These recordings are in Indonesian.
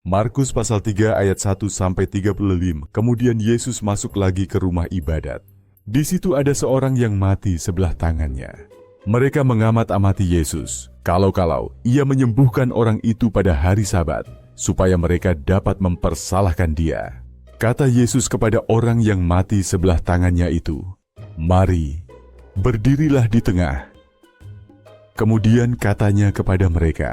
Markus pasal 3 ayat 1-35. Kemudian Yesus masuk lagi ke rumah ibadat. Di situ ada seorang yang mati sebelah tangannya. Mereka mengamat-amati Yesus, kalau-kalau ia menyembuhkan orang itu pada hari Sabat, supaya mereka dapat mempersalahkan dia. Kata Yesus kepada orang yang mati sebelah tangannya itu, "Mari, berdirilah di tengah." Kemudian katanya kepada mereka,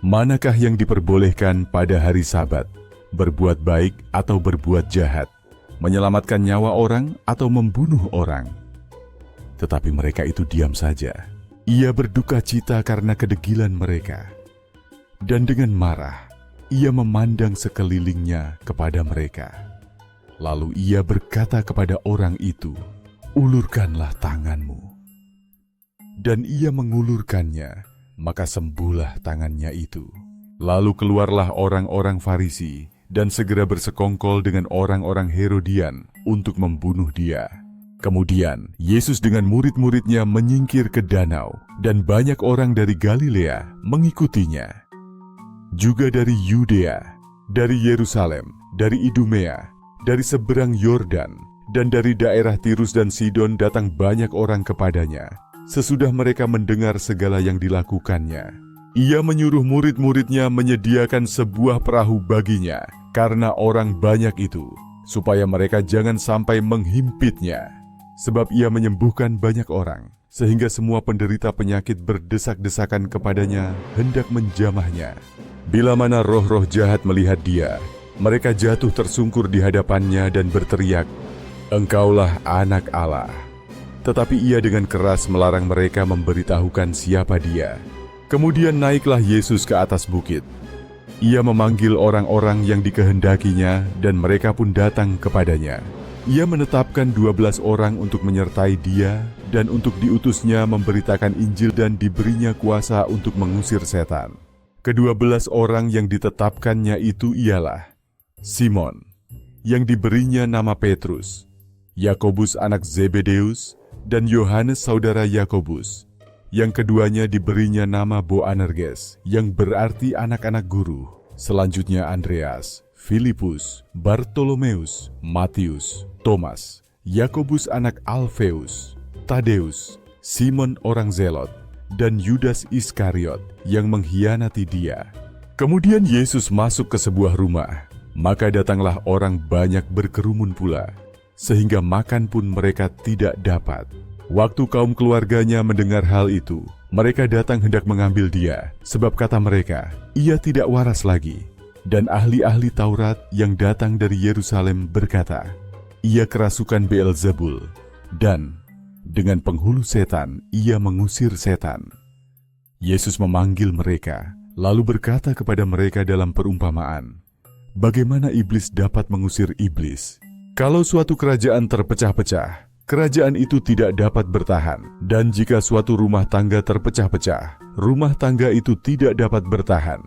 "Manakah yang diperbolehkan pada hari Sabat, berbuat baik atau berbuat jahat, menyelamatkan nyawa orang atau membunuh orang?" Tetapi mereka itu diam saja. Ia berduka cita karena kedegilan mereka. Dan dengan marah, ia memandang sekelilingnya kepada mereka. Lalu ia berkata kepada orang itu, "Ulurkanlah tanganmu." Dan ia mengulurkannya, maka sembuhlah tangannya itu. Lalu keluarlah orang-orang Farisi dan segera bersekongkol dengan orang-orang Herodian untuk membunuh dia. Kemudian Yesus dengan murid-muridnya menyingkir ke danau, dan banyak orang dari Galilea mengikutinya. Juga dari Yudea, dari Yerusalem, dari Idumea, dari seberang Yordan, dan dari daerah Tirus dan Sidon datang banyak orang kepadanya. Sesudah mereka mendengar segala yang dilakukannya, ia menyuruh murid-muridnya menyediakan sebuah perahu baginya karena orang banyak itu, supaya mereka jangan sampai menghimpitnya. Sebab ia menyembuhkan banyak orang, sehingga semua penderita penyakit berdesak-desakan kepadanya hendak menjamahnya. Bila mana roh-roh jahat melihat dia, mereka jatuh tersungkur di hadapannya dan berteriak, "Engkaulah Anak Allah." Tetapi ia dengan keras melarang mereka memberitahukan siapa dia. Kemudian naiklah Yesus ke atas bukit. Ia memanggil orang-orang yang dikehendakinya, dan mereka pun datang kepadanya. Ia menetapkan 12 orang untuk menyertai dia, dan untuk diutusnya memberitakan Injil dan diberinya kuasa untuk mengusir setan. Ke-12 orang yang ditetapkannya itu ialah Simon, yang diberinya nama Petrus, Yakobus anak Zebedeus, dan Yohanes saudara Yakobus, yang keduanya diberinya nama Boanerges, yang berarti anak-anak guru. Selanjutnya Andreas, Filipus, Bartolomeus, Matius, Thomas, Yakobus anak Alfeus, Tadeus, Simon orang Zelot, dan Yudas Iskariot yang mengkhianati dia. Kemudian Yesus masuk ke sebuah rumah, maka datanglah orang banyak berkerumun pula, sehingga makan pun mereka tidak dapat. Waktu kaum keluarganya mendengar hal itu, mereka datang hendak mengambil dia, sebab kata mereka, ia tidak waras lagi. Dan ahli-ahli Taurat yang datang dari Yerusalem berkata, ia kerasukan Beelzebul, dan dengan penghulu setan ia mengusir setan. Yesus memanggil mereka, lalu berkata kepada mereka dalam perumpamaan, bagaimana iblis dapat mengusir iblis? Kalau suatu kerajaan terpecah-pecah, kerajaan itu tidak dapat bertahan. Dan jika suatu rumah tangga terpecah-pecah, rumah tangga itu tidak dapat bertahan.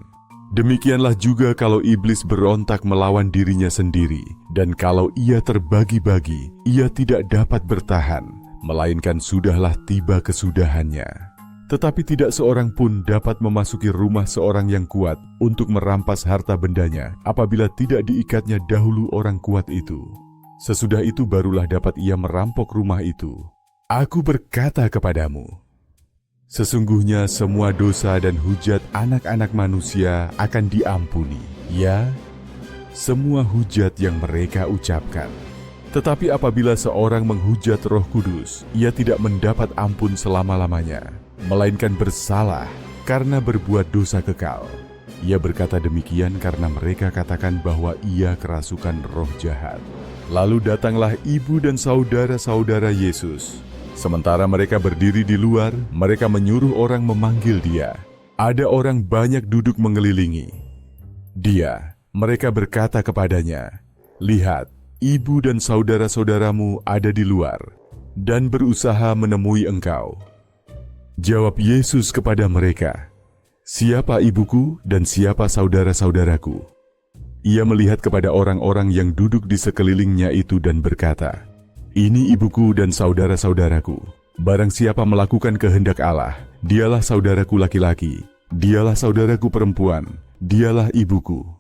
Demikianlah juga kalau iblis berontak melawan dirinya sendiri, dan kalau ia terbagi-bagi, ia tidak dapat bertahan, melainkan sudahlah tiba kesudahannya. Tetapi tidak seorang pun dapat memasuki rumah seorang yang kuat untuk merampas harta bendanya apabila tidak diikatnya dahulu orang kuat itu. Sesudah itu barulah dapat ia merampok rumah itu. Aku berkata kepadamu, sesungguhnya semua dosa dan hujat anak-anak manusia akan diampuni, ya, semua hujat yang mereka ucapkan. Tetapi apabila seorang menghujat Roh Kudus, ia tidak mendapat ampun selama-lamanya, melainkan bersalah karena berbuat dosa kekal. Ia berkata demikian karena mereka katakan bahwa ia kerasukan roh jahat. Lalu datanglah ibu dan saudara-saudara Yesus. Sementara mereka berdiri di luar, mereka menyuruh orang memanggil dia. Ada orang banyak duduk mengelilingi dia. Mereka berkata kepadanya, lihat, ibu dan saudara-saudaramu ada di luar dan berusaha menemui engkau. Jawab Yesus kepada mereka, siapa ibuku dan siapa saudara-saudaraku? Ia melihat kepada orang-orang yang duduk di sekelilingnya itu dan berkata, ini ibuku dan saudara-saudaraku. Barang siapa melakukan kehendak Allah, dialah saudaraku laki-laki, dialah saudaraku perempuan, dialah ibuku.